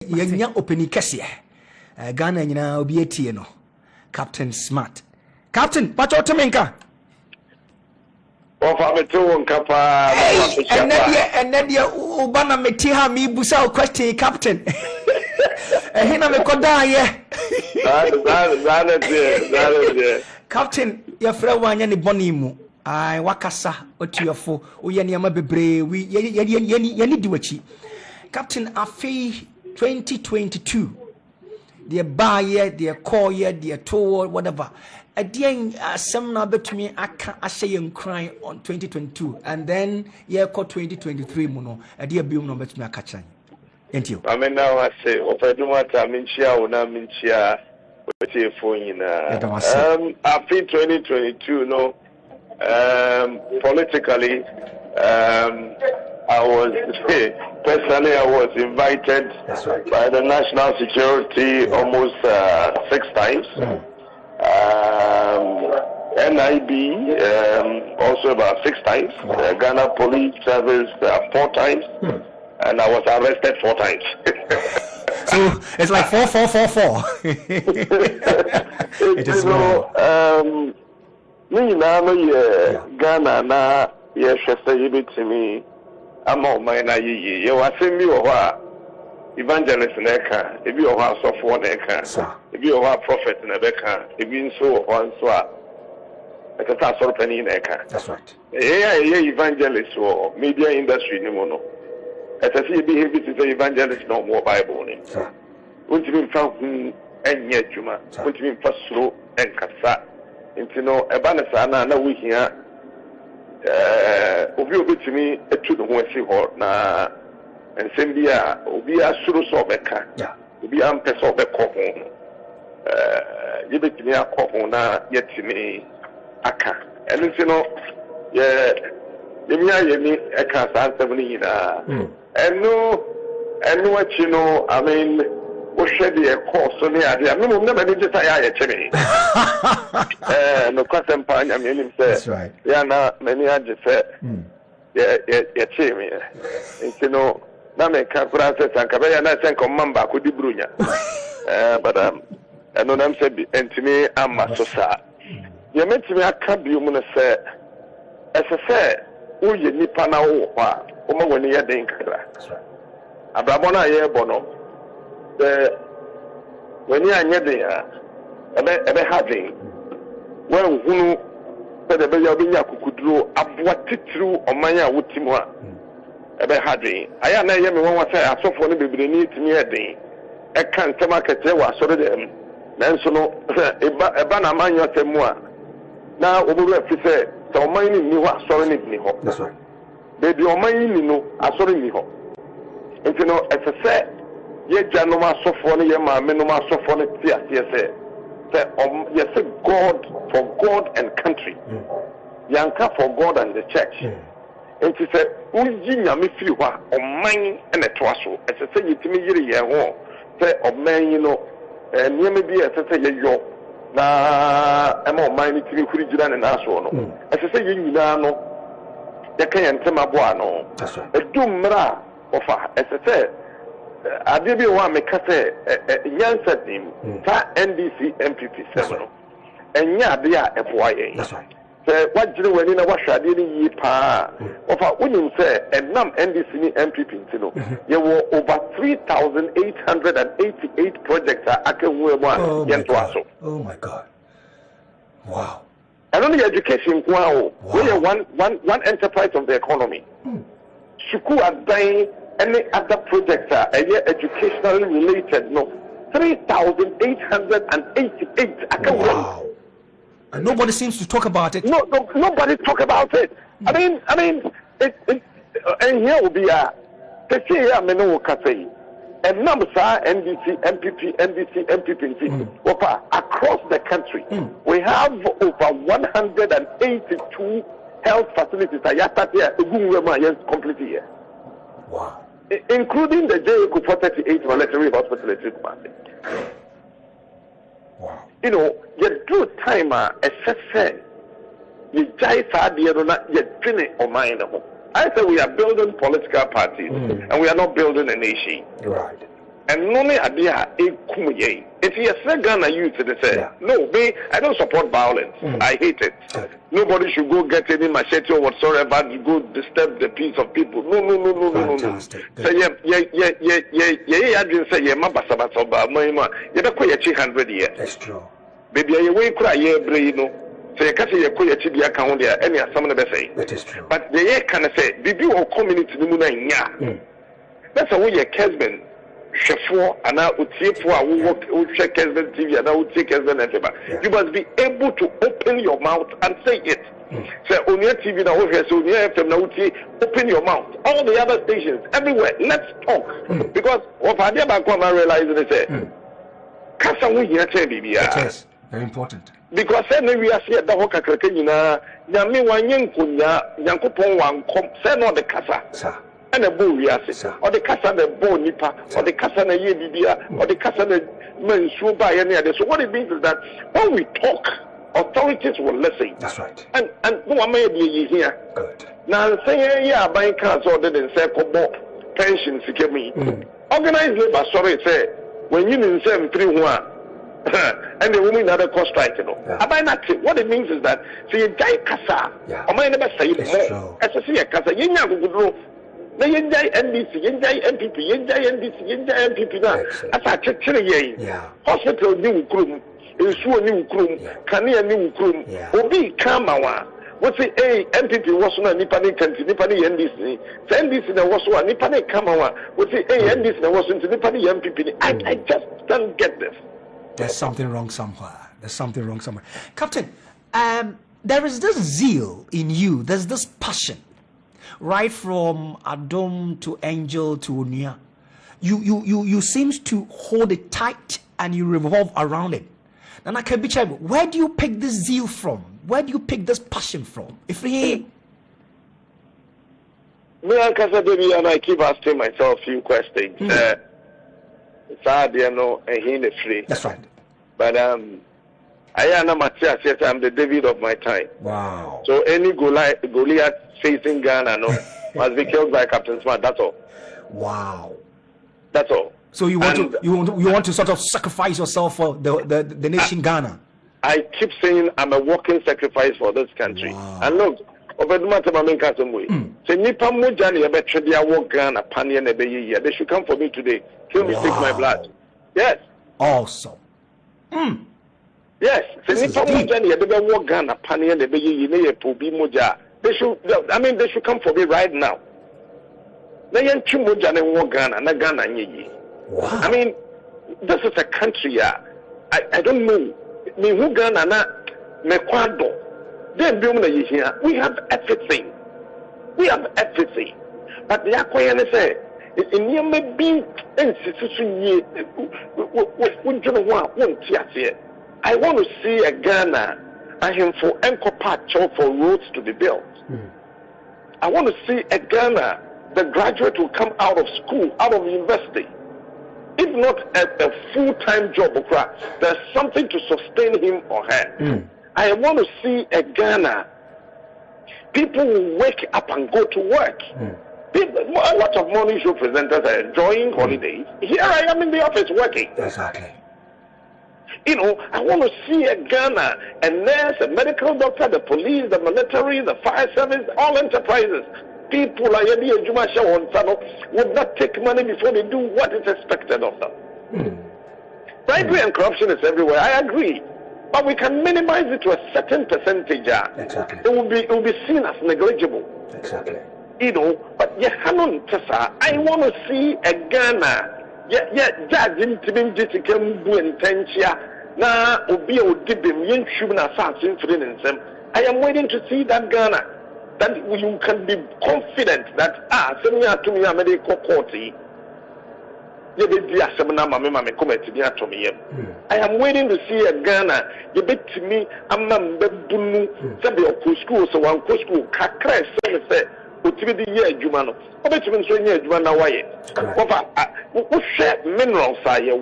Yenya openi kese. Ghana nyina obi etie no. Captain Smart. Captain, what you menka? Ofa meto nkapa. And Nadia Ubana metiha mi busa question Captain. Hina me koda ye. That Captain, your friend wanya ni boni mu. Ai wakasa otuofo uye niama bebre we ye di wachi. Captain afi 2022. The buy year, the call year, the tour, whatever. At the end, some number to me, I say and cry on 2022, and then year call 2023, Mono. A dear bill number to me, I catch. Thank you. I mean, now I say, of Adumatta, Minchia, or Naminchia, I feel 2022, no, politically, I was personally I was invited by the national security almost 6 times. NIB also about 6 times. Ghana Police Service 4 times, and I was arrested 4 times. So it's like 4, 4, 4, 4. It is me now Ghana na yes to me. I'm on my ye. You are saying you are evangelist in Eka, if you are software in Eka, if you are prophet in Eka, if you so one so it's a sort of penny in Eka. That's right. Yeah, evangelist or media industry, no more. As I see, behavior is an evangelist, no more Bible. Won't you mean fountain and yet, Juma? Won't you mean first slow and Kasa? Into no Abanasana, no we here. Obi to me etu no ho asi ho na ensem bia obi asuru so beka obi ampe so beko ho yebetimi akọ ho na yetimi aka ensi no yemi eka sa nsem ni na enu achi no I mean o hwede e course ne ade me mo na me je ta ya cheme no kwasem pa anya me nim se ya na many aje se ya cheme nti no na me ka francis anka be ya na sen ko mamba ko di brunya but eno nam se bi entimi amma so sa ye metimi aka bi mu no se ese o ye nipa na wo ho a o ma woni ye den kakra abrabo na ye bo no when you are near there, a having when who said the Bayabiya could draw up what through on Maya with Timua. A having I am a young one say, I saw for the baby need to me a day. I can't tell my Katewa, so them. Nansono, a banner man, you say more. Now, over if you say, so mine knew what sorry me. That's right. Baby, or mine, no, I saw me. And you know, as I said, ye janoma sofone ye ma menoma sofone tia say yes God for God and country yanka for God and the church and she said uji nyame firi hwa oman ene toa so ese say yitimi yire ye ho say oman you know niam bi ese say ye yo na ema oman ni tiri huri gira ne na so no ese say ye nyina no ye kan yentema bo ano edumra ofa ese say Adibi wa meka say nyansa dim ta NDC MPP 7 enya ade a eboa ye say wagire wani na wahwade ni yi pa ofa unim say enam NDC ni MPP ntino ye wo over 3,888 projects aka hu emu a yento aso. Oh my God. Wow. And only education wow. We are one enterprise of the economy. Shuku adan any other projects are educationally related, no. 3,888. Wow. And nobody seems to talk about it. No, nobody talk about it. I mean, and here will be a and numbers are NDC, MPP, across the country. We have over 182 health facilities completely here. Wow. Including the JACO 438 military hospital. Wow. You know, you do time you jai you finish or mind. I say we are building political parties and we are not building a nation. Right. and no idea a kuye. It's a Ghana youth to say, no, I don't support violence. I hate it. Nobody should go get any machete or whatsoever to go disturb the peace of people. No. Fantastic. So I didn't say, you don't quit 100 years. That's true. Baby, I wait cry, no. So you can't say you quit a account there, any someone ever say. That is true. But the year can say, did you all community the moon? That's a way your husband. Chefo and now who check TV and now take you must be able to open your mouth and say it. Say on your TV now, so near FM now, open your mouth. All the other stations, everywhere, let's talk. Because what I did back when I realized they say, Kasa we here tell baby. Yes, very important. Because then we are seeing the whole kakrakina, Yami Wanyan Kunya, Yankupon Wan, say no the Kasa. And a bull, yes, or the casa the bone nipa, or the casa the yebia, or the casa the men shoe by any other. So what it means is that when we talk, authorities will listen. That's right. And no one may be here. Good. Now say yeah, buying cars ordered and say pensions give me. Organized labor, sorry, say when you didn't say 3-1. And the women had a cost strike, you know. What it means is that see a guy casa, or my never say it more. As I see a casa, you know, na yenjai NDC, yenjai MPP, yenjai NDC, yenjai MPP na. Asa chechere ye. Hospital ni ukrum, insuo ni ukrum, kania ni ukrum. Obi kama wa. What say MPP waso na nipa ni kanti, nipa ni NDC. Say NDC na waso wa nipa ni kama wa. What say NDC na waso nipa ni MPP ni. I just don't get this. There's something wrong somewhere. Captain, there is this zeal in you. There's this passion. Right from Adom to Angel to Unia, you seems to hold it tight and you revolve around it. And I can be challenged. Where do you pick this zeal from? Where do you pick this passion from? If he, me and I keep asking myself a few questions. Sad, you know, and he free. That's right. But I am Matthias. Yes, I'm the David of my time. Wow. So any Goliath facing Ghana, no, must be killed by Captain Smart. That's all. Wow. That's all. So you want to sort of sacrifice yourself for the nation Ghana. I keep saying I'm a walking sacrifice for this country. Wow. And look, Adumatta maminka someway. Say nipa moja ni ebe dia walk Ghana panye na be ye. They should come for me today. Kill me, take my blood. Yes. Awesome. Yes. Say nipa moja ni ebe walk Ghana panye na be ye ne ye pobi moja. They should come for me right now. Na yen chimoja ne walk Ghana na Ghana nye. Wow. I mean, this is a country. I don't know. Me who Ghana na mekwado. Then we have everything. We have everything. But the Akoyane say, in your may be I want to see a Ghana and him for Enko Patch for roads to be built. I want to see a Ghana, the graduate will come out of school, out of university. If not a full-time job, there's something to sustain him or her. I want to see a Ghana. People will wake up and go to work. A lot of morning show presenters are enjoying holidays. Here I am in the office working. Exactly. You know, I want to see a Ghana, a nurse, a medical doctor, the police, the military, the fire service, all enterprises. People would not take money before they do what is expected of them. Bribery and corruption is everywhere. I agree. But we can minimize it to a certain percentage. Exactly. It will be seen as negligible. Exactly. You know, but I want to see a Ghana. Judge in na obi odibim yentwum na assassin friend nsem. I am waiting to see that Ghana, that you can be confident that send me to me medical court. I am waiting to see a Ghana. You bet to me, I'm not school, so one school, kakra say, Utividi ye Jumano. I bet you been saying ye Jumana way. What share minerals are ye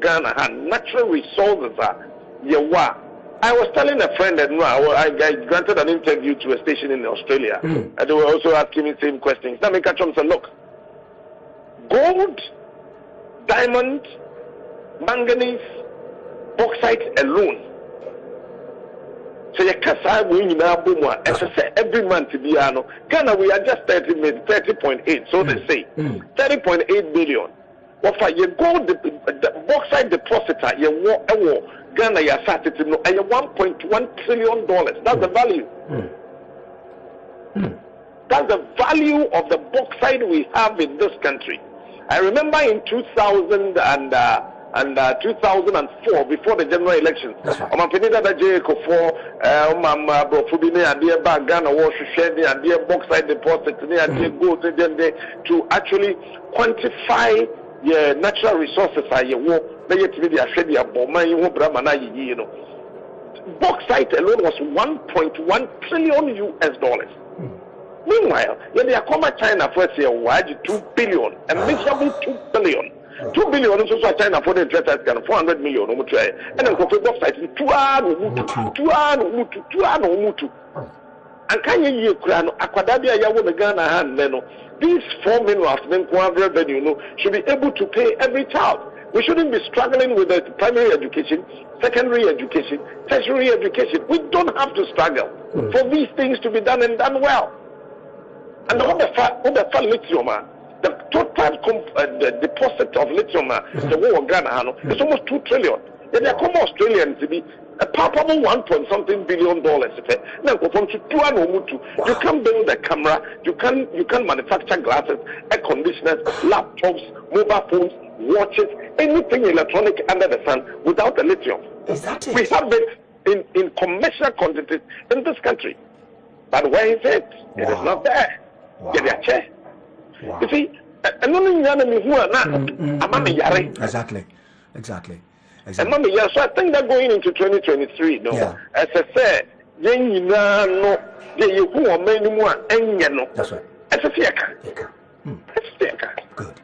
Ghana and natural resources are ye wa. I was telling a friend that I granted an interview to a station in Australia, and they were also asking me the same questions. Now, make a chance and look. Gold, diamond, manganese, bauxite alone. So you can't say we in our boom. Every month to be Ghana we are just 30.8. So they say 30.8 billion. What for you go the bauxite depositor you want Ghana you started to know and $1.1 trillion. That's the value. That's the value of the bauxite we have in this country. I remember in 2004, before the general election, bauxite deposit to actually quantify the natural resources. Bauxite alone was $1.1 trillion US dollars. Meanwhile, they are coming China for say $2 billion and miserable $2 billion. $2 billion is also China for the interest at 400 million. And then coffee bauxite is $2 and can you Aquadabia Yawo Ghana hand these 4 minerals revenue should be able to pay every child. We shouldn't be struggling with the primary education, secondary education, tertiary education. We don't have to struggle for these things to be done and done well. And what the lithium, the total the deposit of lithium, the war of Ghana, is almost $2 trillion. Then there come Australians to be a palpable $1.something billion. Now, from you can build a camera, you can manufacture glasses, air conditioners, laptops, mobile phones, watches, anything electronic under the sun without the lithium. Is that it? We have it in commercial quantities in this country. But where is it? It is not there. Wow. You see, exactly. So I think that going into 2023, as I said, that's right. Good.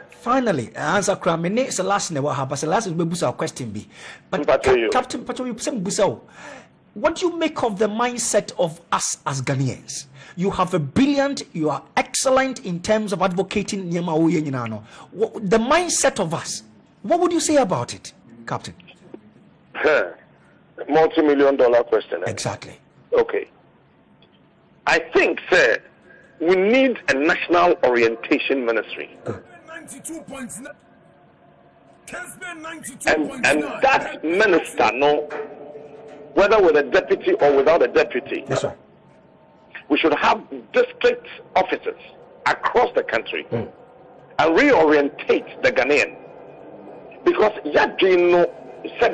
Finally, answer Kramine. It's the last name. What happens? The last is Busa question B. But Captain Pacho, Busa, what do you make of the mindset of us as Ghanaians? You have a brilliant, you are excellent in terms of advocating the mindset of us. What would you say about it, Captain? Multi-million-dollar question. Exactly. Okay. I think, sir, we need a national orientation ministry. And that minister, whether with a deputy or without a deputy, yes, sir. We should have district officers across the country and reorientate the Ghanaian. Because Yadino said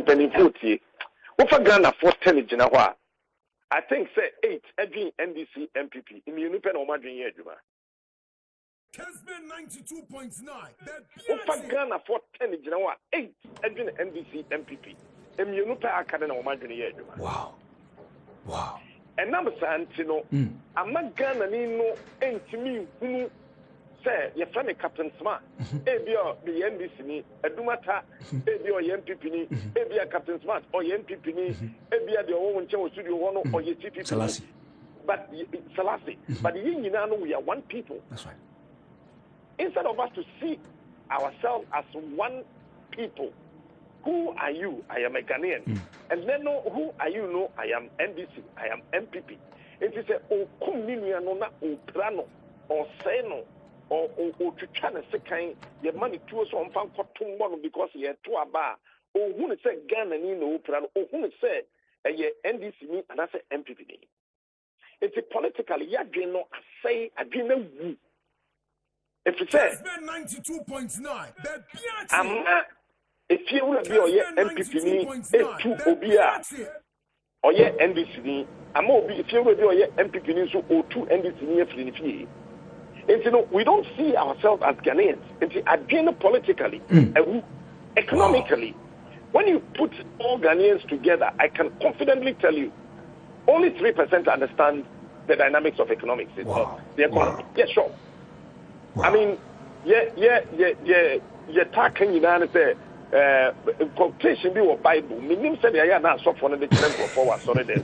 penny 40. Over Ghana for 10 Jinawa. I think say 8 every NDC MPP. In Unipen or Madrid Yeduma. 92.9. Over Ghana for 10 Jinawa. 8 every NDC MPP. In Unipen Academy or Madrid Yeduma. Wow. And number Santino, I'm not Ghana no entimi who say your friend Captain Smart, ABO the NDC, Adumatta, ABO MPP, ABO Captain Smart or MPP, ABO the own studio one or your TPP. Selassie. But Selassie, but you know we are one people. That's right. Instead of us to see ourselves as one people. Who are you? I am a Ghanaian. And then who are you? No, I am NDC. I am MPP. It is a communion or prano or seno or to China second your money to us on fan cotton because you are to a bar. Or who say Ghana no prano or who say a NDC me and I say MPP. It's a politically ya no say I didn't woo. If you say 92.9, I'm not. If you will be or MPP, A2 Obia or NDC, I'm if you will be or MPP, so O2 NDC. And you know, we don't see ourselves as Ghanaians. It's again politically, economically. When you put all Ghanaians together, I can confidently tell you, only 3% understand the dynamics of economics. The economy. Yeah, sure. Wow. I mean, talking in say. Quotation be what Bible. Meaning said I am not so for the children forward. Sorry, there.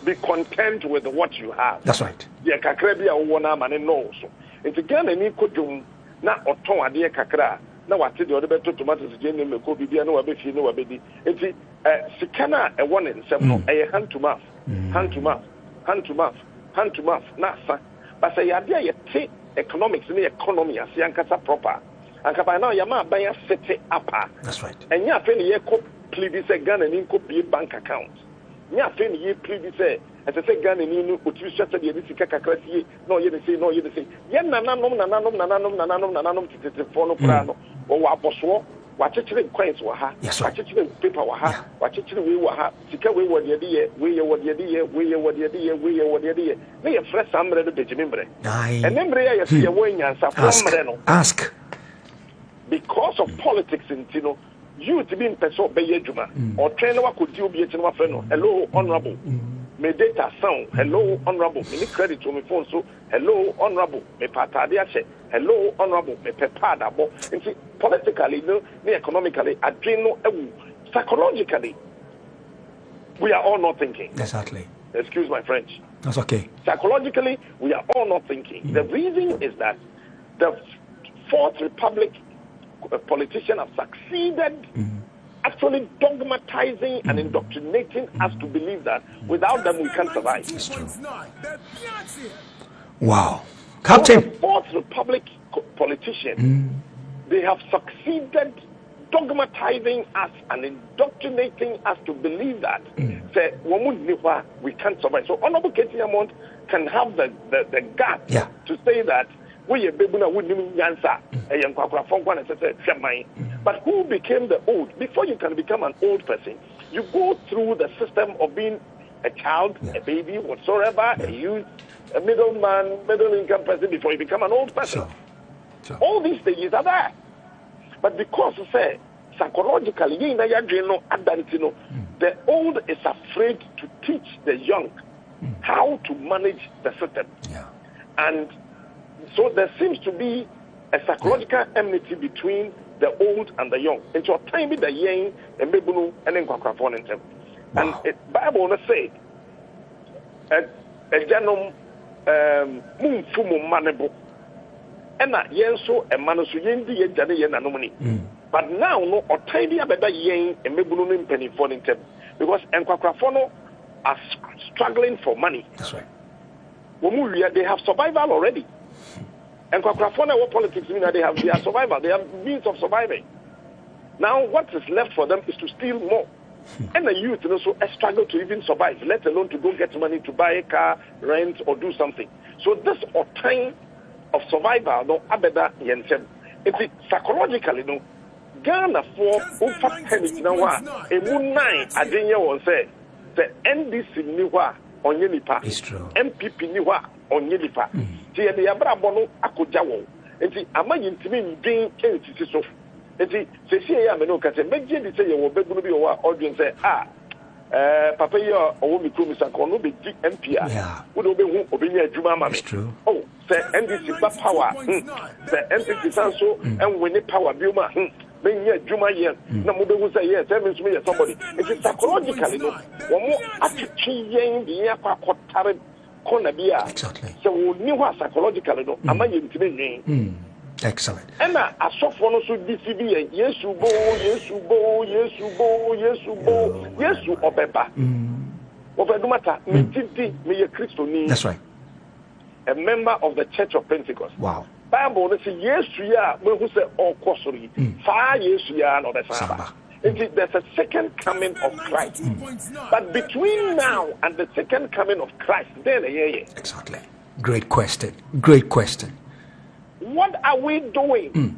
Be content with what you have. That's right. Yeah, kakra bi a wona man no so. It's again any kodum na oton ade kakra na wate de odebeto tomatoes je ne meko bibia na wabefi na wabedi enti sikana e won nsem no hand to mouth hand to mouth hand to mouth hand to mouth na sa but say ya dia ye economics ni economy as yankasa proper anka by now yama ban ya set up. That's right. And ya fe ni ye ko plead say Ghana ni ko be bank account nya fe ni ye plead say as I say Ghana ni no otiri shata de sika kakra sie no ye dey say ye nananom tete for no kra no o wa boso wa chechire coins wa ha wa chechire paper wa ha wa chechire we wa ha sika we wo de ye we ye wo de ye na ye fresh amre do bejimbre and embre ya ye wo nyansa from no ask because of politics in Tino, you to be in person by Juma or trainer what could you be a friend? Hello, honorable. My data sound. Hello, honorable. Me credit to my phone. So, hello, honorable. Me patadiache. Hello, honorable. Me pepada. And see, politically, no, economically, psychologically, we are all not thinking. Exactly. Excuse my French. That's okay. Psychologically, we are all not thinking. The reason is that the Fourth Republic politicians have succeeded actually dogmatizing and indoctrinating us to believe that without them we can't survive. It's true. Wow. Captain. The Fourth Republic politicians, they have succeeded dogmatizing us and indoctrinating us to believe that we can't survive. So Honorable Katie Amont can have the gap to say that we are baby now wouldn't answer but who became the old? Before you can become an old person, you go through the system of being a child, a baby, whatsoever, a youth, a middleman, middle income person before you become an old person. Sure. All these stages are there. But because psychologically, the old is afraid to teach the young how to manage the system. Yeah. And so there seems to be a psychological enmity between the old and the young. And so time the young and Bebunu and then Kwakwafon and them. And the Bible will say a genome moon fumu manable. And that yenso a manasu yendi yajani anomony. But now no or tiny abeda yang and Bebunu penny for them because Kwakwafon are struggling for money. That's right. They have survival already. And Kwakwafona, what politics mean that they have their survival, they have means of surviving. Now, what is left for them is to steal more. And the youth also struggle to even survive, let alone to go get money to buy a car, rent, or do something. So this time of survival, no, abeda yensem. It's psychologically, no, Ghana for over 10 minutes now, a moon 9, Adenia will say, the NDC niwa onye nipa. It's true. MPP niwa onye nipa. Ti de yabra bono akoja wo. Enti amayi ntimi ndin entiti so. Enti sesi ya me no ka se meje di se ye wo begunu bi wo audience say papa yi owo mi kro mi sanko no be di MP a. Wo do be hu obenya adwuma ama me. It's true. Oh, say NDC ba power. Say NDC sanso and win power bi ma. When you do my year, no more will say yes, that means me somebody. It is psychologically, no, one more attitude, the aqua corner beer. Exactly. So we knew what psychologically, no, am I in to be? Excellent. And I saw for no DCB, yes, you go, yes, you go, yes, you go, yes, you go, yes, you obeba. Of Adumatta, me a Christian. That's right. A member of the Church of Pentecost. Wow. Bible say yes to ya when who say all costly 5 years to ya no the saba. There's a second coming of Christ. But between now and the second coming of Christ, then exactly. Great question. Great question. What are we doing?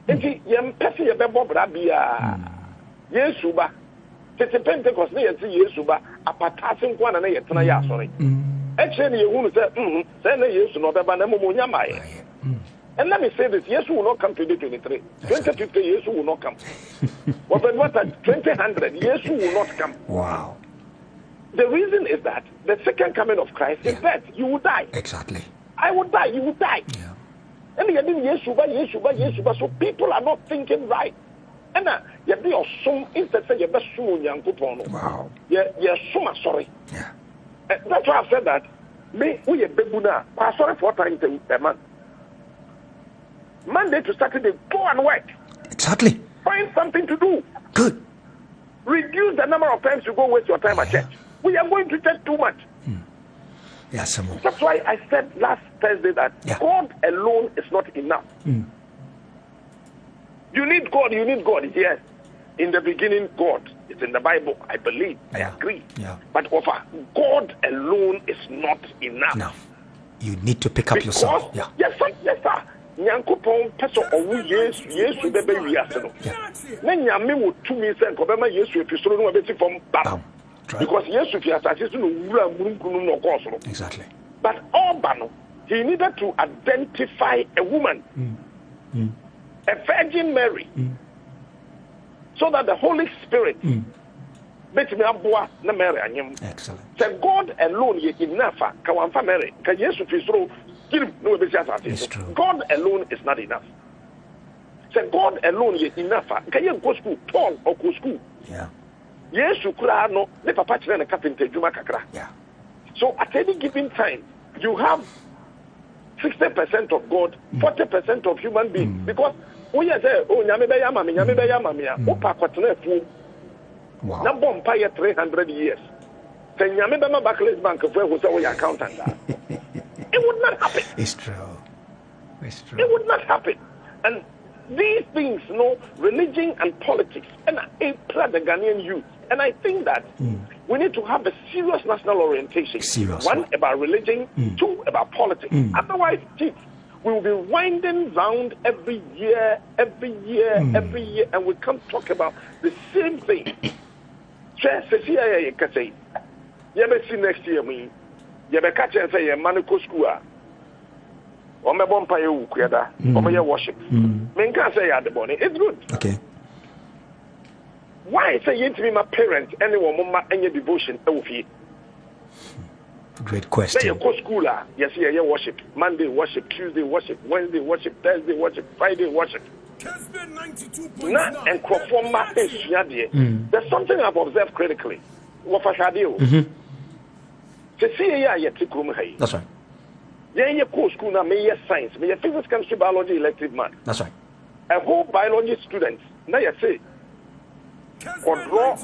Yem pesi ye bebo brabia. Yesuba. Tete Pentecost na yeti Yesuba apatase nkwa na yetena ya asori. Actually, you want to say, yes, no, but and let me say this, yes, will not come 2023. 2050, yes, will not come. What at 2000, yes, will not come. Wow. The reason is that the second coming of Christ is that you will die. Exactly. I will die, you will die. Yeah. And you didn't yes, so people are not thinking right. And you be assume instead say you best soon young people. Wow. Yeah, sorry. Yeah. That's why I've said that. Me, we a beguna. Sorry for trying to man. Monday to Saturday, go and work. Exactly. Find something to do. Good. Reduce the number of times you go waste your time at church. We are going to church too much. Yeah, some more. That's why I said last Thursday that God alone is not enough. You need God, yes. In the beginning, God. It's in the Bible, I believe, I agree. Yeah. But God alone is not enough. You need to pick up yourself. Yeah. Yes, sir. Nyankopɔn pɛsɛ ɔwo Yesu bɛbɛ wiase no. Na nyame wo tumi sɛ nkɔbɛma Yesu episoro no wabɛsi fam bam. Because Yesu fi asase so no wura mununkum no ɔkɔɔ soro. Exactly. But Oba no, he needed to identify a woman, a Virgin Mary, so that the Holy Spirit betumi aboa na Mary anyam. Excellent. So God alone ye enough ka wanfa Mary ka Yesu fi soro kirim no wabɛsi asase. God alone is not enough. So God alone ye enough ka ye go school, Paul or go school. Yeah. Yesu kura no ne papa kyerɛ ne carpenter dwuma kakra. Yeah. So at any given time, you have 60% of God, 40% of human beings. Because when you say, oh, nyame be ya mami, opa kwatena fu. Wow. Na bompa ye 300 years. Say nyame be ma Barclays Bank for who say we accountant. It would not happen. It's true. It's true. It would not happen. And these things, religion and politics, and a the Ghanaian youth. And I think that we need to have a serious national orientation. One, about religion. Two, about politics. Otherwise, we will be winding round every year, and we can't talk about the same thing. You may see next year, you may catch and say, Manico School. Or my bumpire, or my worship. Men can't say at the morning. It's good. Okay. Why say you to be my parents, anyone, mama, any devotion? Great question. Say you go school, yes, you worship. Monday worship, Tuesday worship, Wednesday worship, Thursday worship, Friday worship. And there's something I've observed critically. That's right. Yeah, you go school now, may science, may physics, chemistry, biology, elective math. That's right. A whole biology student, now you say, or draw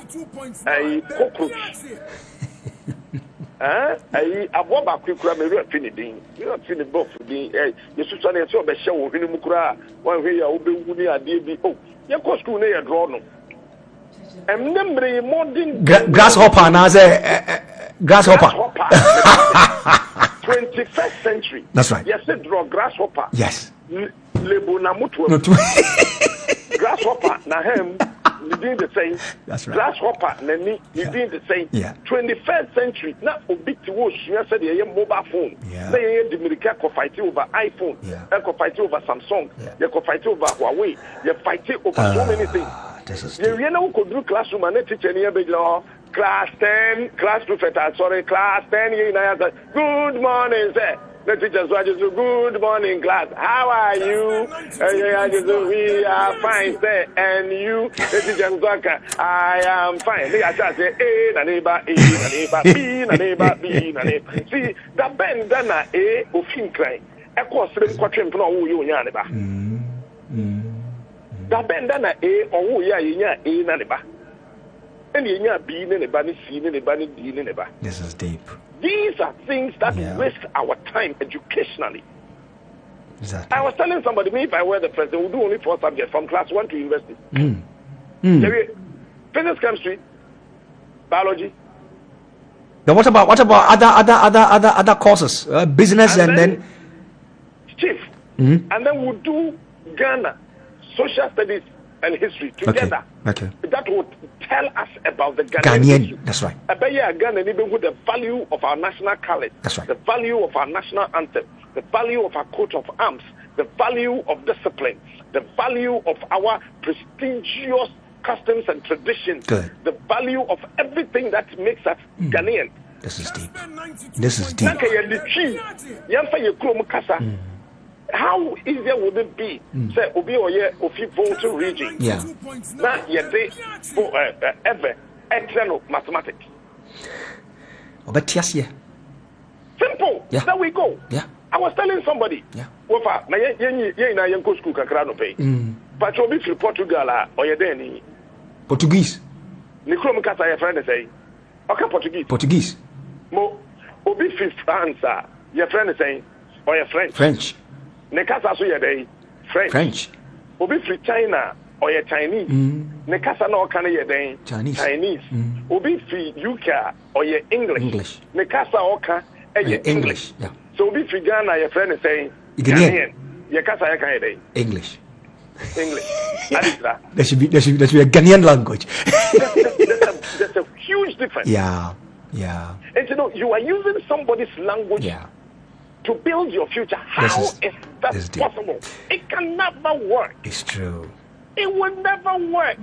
a cockroach. A wobber quick grammar affinity. You not seen the book for the Susan and so the show in Mukra, one way I will be Woody at DB. Your cost school near draw no. And memory modern grasshopper, and as a grasshopper. 21st century. That's right. Yes, draw grasshopper. Yes. Lebo na mutu. Grasshopper na hem. You doing the same. That's right. Grasshopper na ni. You doing the same. Yeah. 21st century. Na obi ti wo shia said ye mobile phone. Yeah. Na ye America ko fight over iPhone. Yeah. Ko fight over Samsung. Yeah. You ko fight over Huawei. You fight over so many things. This is you know ko do classroom and teacher ni be class 10, class 2 sorry, class 10 good morning, sir. The teachers were just good morning, class. How are you? We are fine, sir. And you, the teachers, I am fine. They are just say, A, na neighbor, A, na neighbor, B, na neighbor, B, na neighbor. See, the bend done A, of him crying. Of course, the quatrain from who you are, neighbor. The bend done A, or who you are, A, na neighbor. This is deep. These are things that waste our time educationally. Exactly. I was telling somebody, me if I were the president, we'll do only 4 subjects from class 1 to university. Physics, chemistry, biology. Then what about other courses? Business and then chief. And then we'll do Ghana, social studies and history together. Okay. That would tell us about the Ghanaian. That's right. Ghana, the value of our national colors. That's right. The value of our national anthem. The value of our coat of arms. The value of discipline. The value of our prestigious customs and traditions. Good. The value of everything that makes us Ghanaian. This is deep. This is deep. How easier would it be? Say, Obi Oye Ofi Volta region. Yeah. Now, yet for ever external mathematics. But yes, yeah. Simple. Yeah. There we go. Yeah. I was telling somebody, Wofa, na ye na yen go school kakra no pay. But you be to Portugal or ye den Portuguese. Ni krom kasa your friend say. Okay, Portuguese. Portuguese. Mo obi fi France your friend saying or your French. French. Ne kasa so ye dey French. French. Obi fi China or your Chinese. Ne kasa na o kan ye dey Chinese. Chinese. Obi fi UK or your English. English. Ne kasa o kan English. Yeah. So obi fi Ghana your friend saying Ghanaian. Your kasa ye kan ye dey English. There should be a Ghanaian language. there's a huge difference. Yeah. And you are using somebody's language to build your future. How is that possible? It can never work. It's true. It will never work.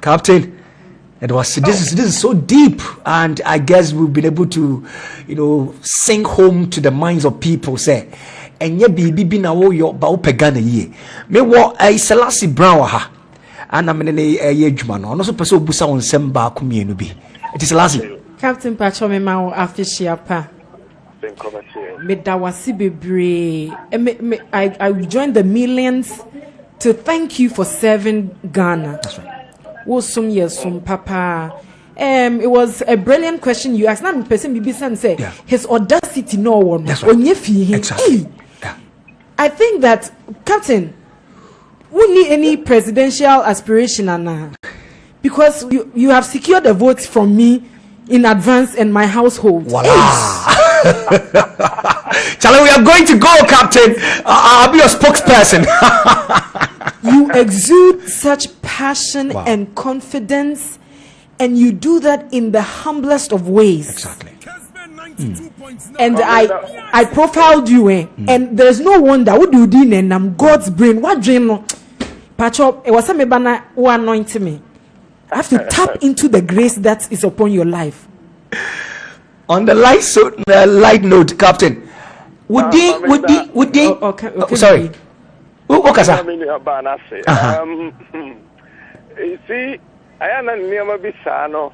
Captain, this is so deep, and I guess we've been able to, sink home to the minds of people. Say, and ye be na wo yo ba opegana ye. Me wo Selassie Brown ha. And I'm in a year juma no. No so person obusa on semba kumienu bi. It is Selassie. Captain Pacho me ma official pa. Me da wasi bebre. I joined the millions to thank you for serving Ghana. That's right. Wosum yesum papa. It was a brilliant question you asked. Now person BBC and say his audacity no one. That's right. Exactly. I think that, Captain, we need any presidential aspiration, Anna, because you have secured the votes from me in advance and my household. Voila. Charlie, we are going to go, Captain. I'll be your spokesperson. You exude such passion and confidence, and you do that in the humblest of ways. Exactly. And I profiled you, and there's no wonder. What do you do? And I'm God's brain. What dream? Patch up. It was some ebana who anointed me. I have to tap into the grace that is upon your life. On the light note, Captain, would they? Sorry. You see, I am never be sano.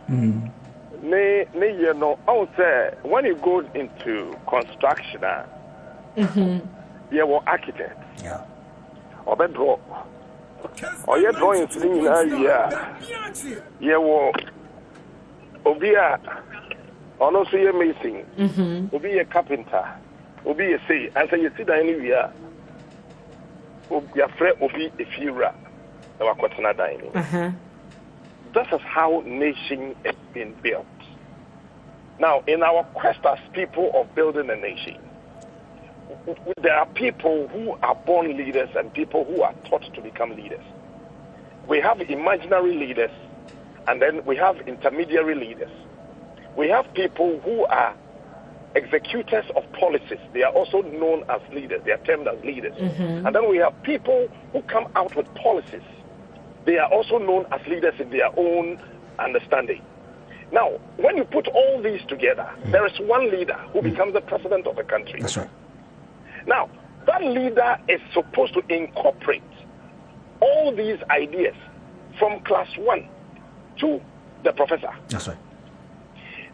When you go into construction, you are architect. Yeah. Or bedrock. Or you're drawing things, you will be or also you're mason, will be a carpenter, will be a say, and so you sit down anywhere. Your friend will be a few rat. This is how nation is being built. Now, in our quest as people of building a nation, there are people who are born leaders and people who are taught to become leaders. We have imaginary leaders, and then we have intermediary leaders. We have people who are executors of policies. They are also known as leaders. They are termed as leaders. And then we have people who come out with policies. They are also known as leaders in their own understanding. Now, when you put all these together, there is one leader who becomes the president of the country. That's right. Now, that leader is supposed to incorporate all these ideas from class 1 to the professor. That's right.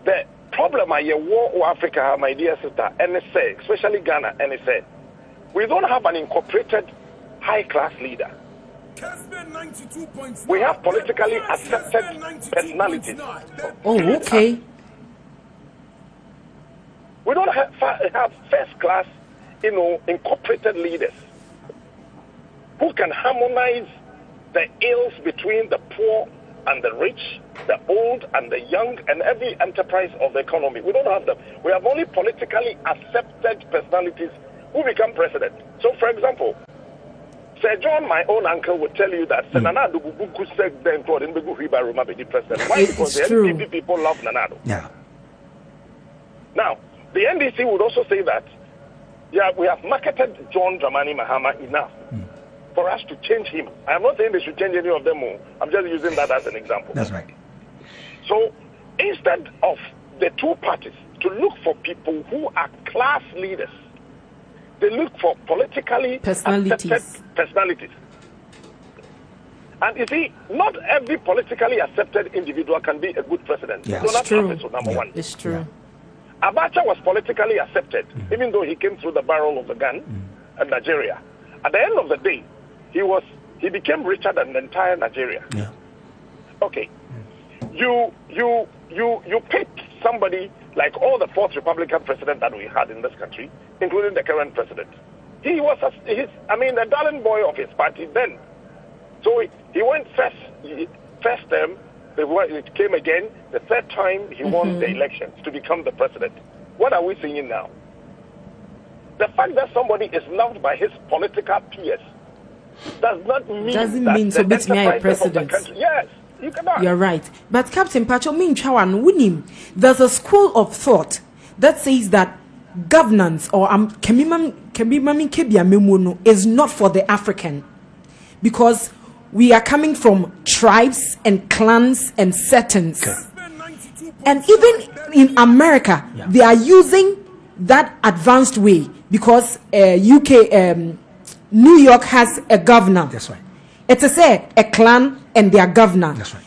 The problem I war Africa, my dear sister, NSA, especially Ghana, NSA, we don't have an incorporated high-class leader. We have politically accepted personalities. Oh, okay. We don't have first-class, incorporated leaders who can harmonize the ills between the poor and the rich, the old and the young, and every enterprise of the economy. We don't have them. We have only politically accepted personalities who become president. So, for example, Sir John, my own uncle, would tell you that Nanado Buku said then to the president. Why? Because the NDP people love Nanado. Yeah. Now, the NDC would also say that, we have marketed John Dramani Mahama enough for us to change him. I'm not saying they should change any of them. I'm just using that as an example. That's right. So, instead of the two parties to look for people who are class leaders, they look for politically accepted personalities. And you see, not every politically accepted individual can be a good president. Yeah, it's true. Number one. It's true. Abacha was politically accepted, even though he came through the barrel of the gun in Nigeria. At the end of the day, he became richer than the entire Nigeria. Yeah. Okay. You pick somebody like all the fourth Republican president that we had in this country, including the current president. He was the darling boy of his party then. So he went first term. It came again. The third time he won the elections to become the president. What are we seeing now? The fact that somebody is loved by his political peers does not mean so bit me a president. Yes, you cannot. You're right. But Captain Pacho Minchawan Winim, there's a school of thought that says that governance or is not for the African, because we are coming from tribes and clans and settings. Okay. And even in America, they are using that advanced way because New York has a governor. That's right. It is a clan and their governor. That's right.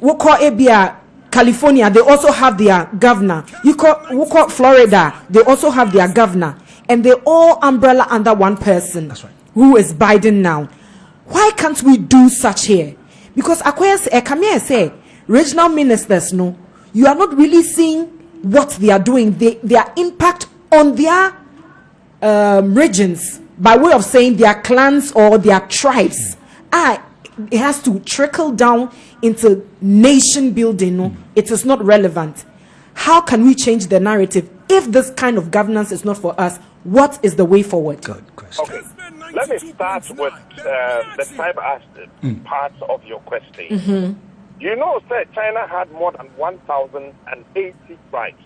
We call Abia, California, they also have their governor. We call Florida, they also have their governor. And they all umbrella under one person. That's right. Who is Biden now. Why can't we do such here? Because Akwes say regional ministers, no, you are not really seeing what they are doing, their impact on their regions by way of saying their clans or their tribes. It has to trickle down into nation building. No, it is not relevant. How can we change the narrative if this kind of governance is not for us? What is the way forward? Good question. Okay. Let me start with the tribe part of your question. You know, sir, China had more than 1,080 tribes.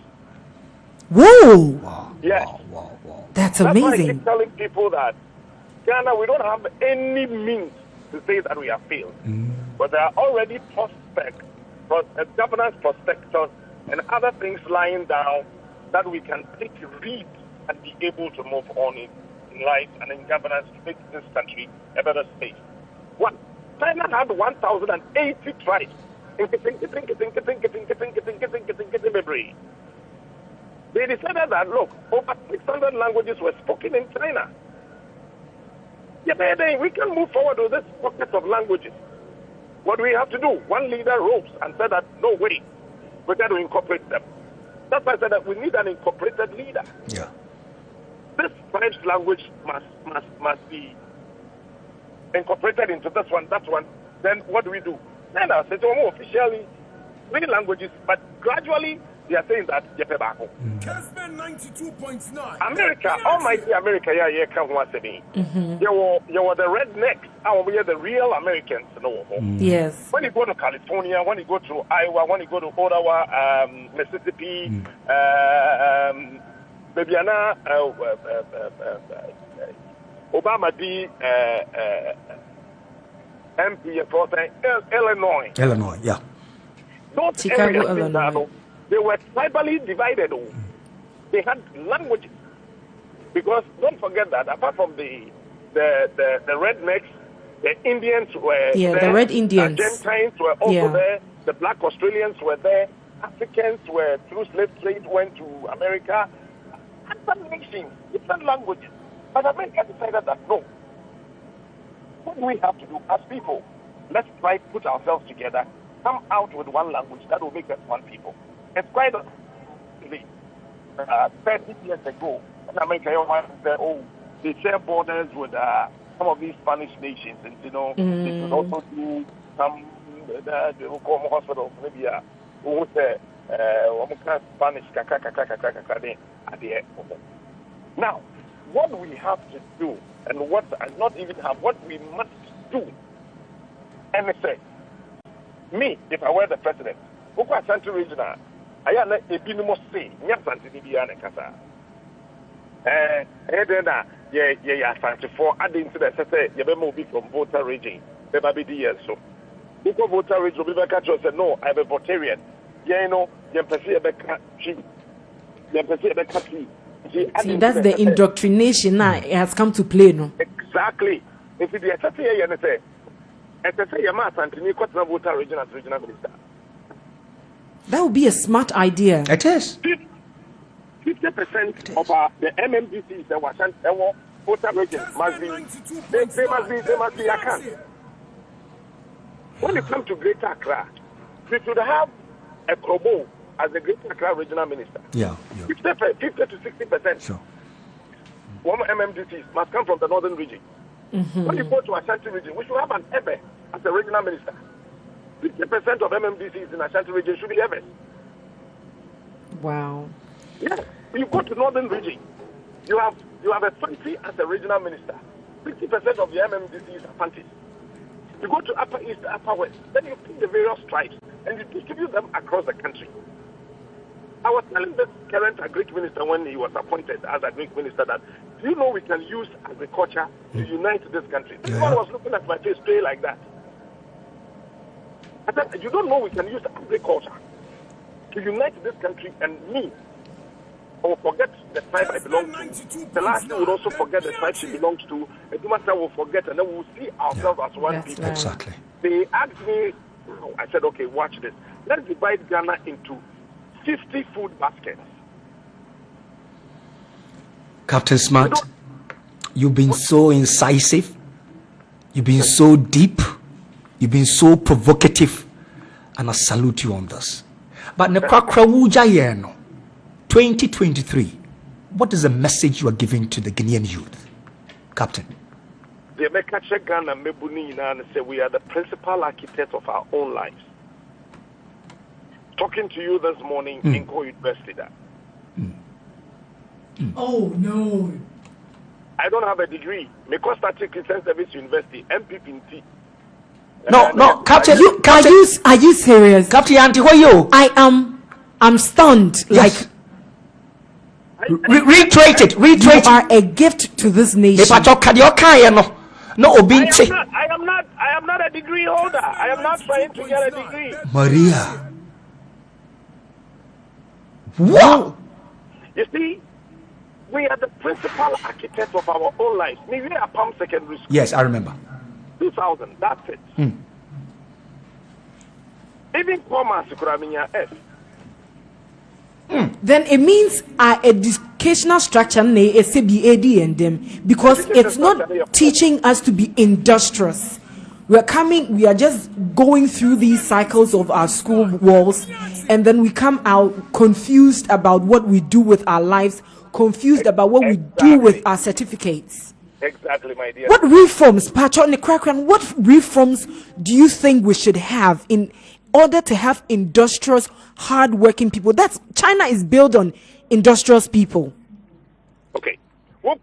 Whoa! Wow. Yes. Wow. That's That's amazing. why I keep telling people that Ghana, we don't have any means to say that we have failed. But there are already governance prospectus and other things lying down that we can take, read, and be able to move on in life and in governance to make this country a better space. China had 1,080 tribes. They decided that, look, over 600 languages were spoken in China. We can move forward with this pocket of languages. What do we have to do? One leader rose and said that, no way, we're going to incorporate them. That's why I said that we need an incorporated leader. Yeah. This French language must be incorporated into this one, that one. Then what do we do? Then I said, officially, 3 languages, but gradually they are saying that Jepebako. 92.9. America, almighty America, come once a day. You were the rednecks, we are the real Americans. Yes. When you go to California, when you go to Iowa, when you go to Ottawa, Mississippi, Babiana, Obama D, MP for Illinois. Illinois, yeah. Those Chicago, areas, Illinois. They were tribally divided. They had languages. Because don't forget that apart from the rednecks, the Indians were there. The Red Indians. The Argentines were also there. The Black Australians were there. Africans were through slave trade went to America. And some nations, different languages. But America decided that no. What do we have to do as people? Let's try to put ourselves together, come out with one language that will make us one people. It's quite 30 years ago, in America, they share borders with some of these Spanish nations, and they could also do some hospitals, maybe Spanish, at the end. Now, what we have to do, and what we must do, and say, me, if I were the president, Oka Santi Regional, I am a binimo say, Yasanti Biana Casa. Santi for adding to the say, Yabemo be from voter region, there may be years so. Boko voter region, Bibaka said, no, I'm a votarian. See, that's the indoctrination now it has come to play, no? Exactly. If it is a say, and say, Yama Santini, voter region as regional minister. That would be a smart idea. It is. 50% of the MMDCs that were sent Volta region must be they must be account. When it comes to Greater Accra, we should have a Krobo as the Greater Accra regional minister. Yeah. 50 to 60%. Sure. One MMDCs must come from the northern region. When you go to Ashanti region, we should have an Ebe as a regional minister. 50% of MMDCs in Ashanti region should be Ebe. Wow. Yes. When you go to northern region, you have a Fanti as a regional minister. 50% of the MMDCs are Fantis. You go to Upper East, Upper West, then you pick the various tribes and you distribute them across the country. I was telling the current agric minister when he was appointed as agric minister that, do you know we can use agriculture to unite this country? This one was looking at my face straight like that. I said, you don't know we can use agriculture to unite this country, and me, I will forget the tribe I belong to. The last will also forget the tribe she belongs to. Adumatta will forget, and then we will see ourselves as one people. Right. Exactly. They asked me, I said, okay, watch this. Let's divide Ghana into 50 food baskets. Captain Smart, you've been so incisive, you've been so deep, you've been so provocative, and I salute you on this. But Nekrakrawuja 2023, what is the message you are giving to the Ghanaian youth, Captain? The Mekache Ghana Mebuni and say we are the principal architects of our own lives. Talking to you this morning in Ko University. Oh no. I don't have a degree. Me cost Christian Service University, MPPT. No, Captain. Are you serious? Captain Auntie, who are you? I'm stunned. Yes. Reiterate it. You are a gift to this nation. I am not a degree holder. I am not trying to get a degree. Maria. Wow. You see, we are the principal architects of our own lives. We are Palm Secondary School. Yes, I remember. 2000, that's it. Even commerce could have been your S. Then it means our educational structure is CBAD and them, because it's not teaching us to be industrious. We are just going through these cycles of our school walls, and then we come out confused about what we do with our lives, confused about what we do with our certificates. Exactly, my dear. What reforms, what reforms do you think we should have in order to have industrious, hard-working people? China is built on industrious people. Okay. What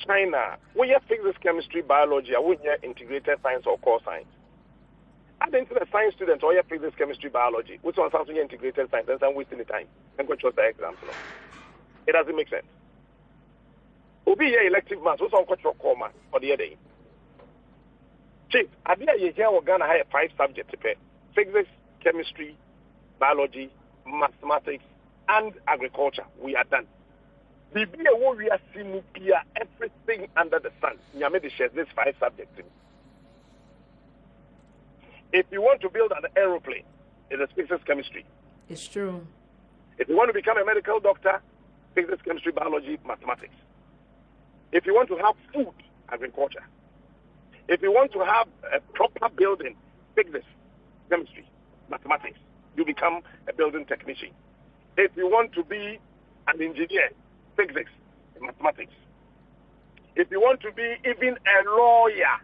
China? We have physics, chemistry, biology. We have integrated science or core science. I think the science students or physics, chemistry, biology. Which one sounds like integrated science? And I'm wasting the time. I'm going to the exams. No? It doesn't make sense. Obi elective maths. What's on your core math for the other day? Chief, I think you here we're gonna have 5 subjects to pay: physics, chemistry, biology, mathematics, and agriculture. We are done. We are seeing everything under the sun. Nyame shares these 5 subjects. If you want to build an aeroplane, it is physics, chemistry. It's true. If you want to become a medical doctor, physics, chemistry, biology, mathematics. If you want to have food, agriculture. If you want to have a proper building, physics, chemistry, mathematics, you become a building technician. If you want to be an engineer, physics, mathematics. If you want to be even a lawyer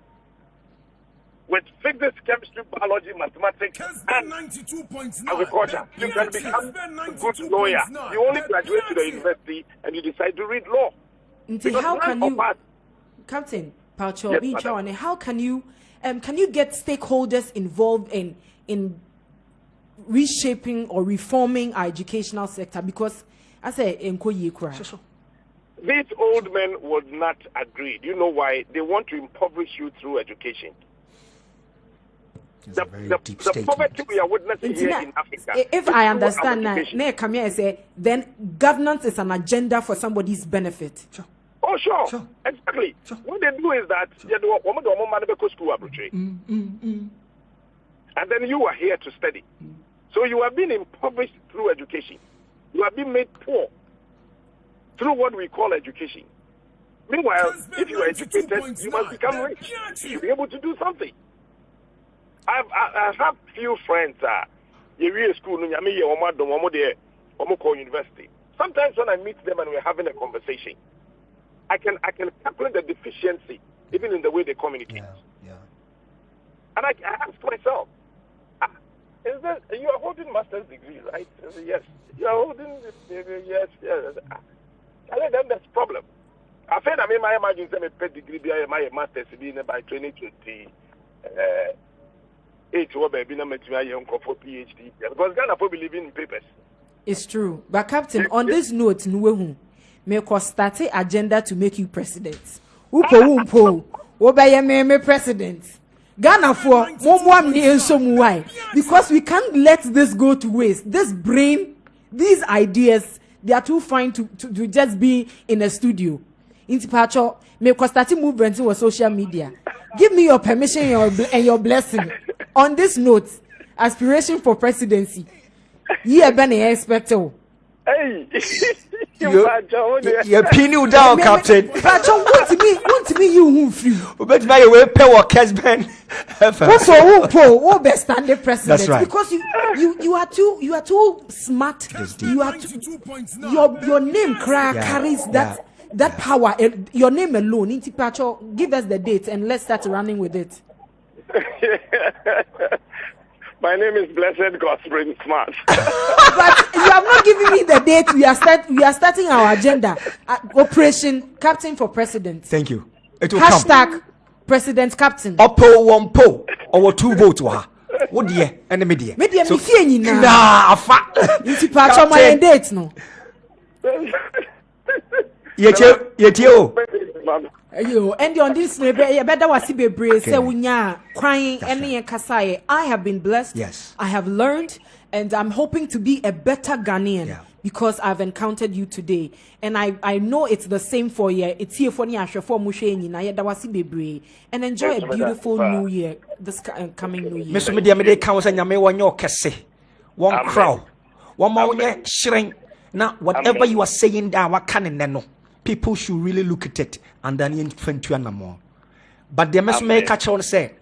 with physics, chemistry, biology, mathematics, and agriculture, you can become a good lawyer. You only graduate to the university and you decide to read law. How can you, Captain Paucho, how can you get stakeholders involved in reshaping or reforming our educational sector? Because I say these old men would not agree. Do you know why? They want to impoverish you through education. The poverty we are witnessing here in Africa. If I understand that, then governance is an agenda for somebody's benefit. Sure. Oh, sure. Exactly. Sure. What they do is that and then you are here to study. So you have been impoverished through education. You have been made poor. through what we call education. Meanwhile, if you are educated, you must become rich. You should be able to do something. I have few friends. You real school, university. Sometimes when I meet them and we're having a conversation, I can calculate the deficiency even in the way they communicate. And I ask myself, is that you are holding master's degree, right? Yes. You are holding yes. I think that's problem. I think I mean my imagine say me degree my master's by 2020. H baby na metima young for PhD because Ghana for believing in papers. It's true. But Captain, on this note, me start agenda to make you president. Upo me president. Ghana for why? Because we can't let this go to waste. This brain, these ideas, they are too fine to just be in a studio. Inti pacho, me start movement on social media. Give me your permission and your blessing. On this note, aspiration for presidency. You have been expected. Hey, you're pinning you down, Captain. Pacho, want me you who free. But my way pay or Casban. Who best stand the president? That's right. Because you are too smart. You are your name carries that power. Your name alone. Inti Pacho, give us the date and let's start running with it. My name is Blessed Godspring Smart. But you have not given me the date. We are starting our agenda. Operation Captain for President. Thank you. Hashtag President Captain. Oppo 1 poll or 2 votes. What dear and the media. Media so, nah, fat. Inti Pacho my date no. Yetio. And on this better was bebre say wunya crying any kasaye. I have been blessed. Yes. I have learned and I'm hoping to be a better Ghanaian because I've encountered you today. And I know it's the same for you. It's here for for mushe na yeda wasi bebre and enjoy a beautiful new year this coming new year. Mr. Media me kan say nyame wanyo kese. One crow. One ma wonye shrink. Now whatever you are saying that what can no. People should really look at it and then infantry and more. But the must make a choice say,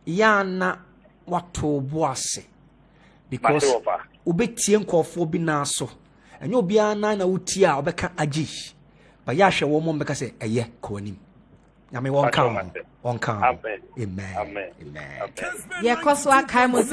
Yana what to boase because Ubetian call for binaso and you'll be a 9 utia or beka ajish. But Yasha woman because say a ye conim. Yami won't count. Amen. Yeah, cause what time was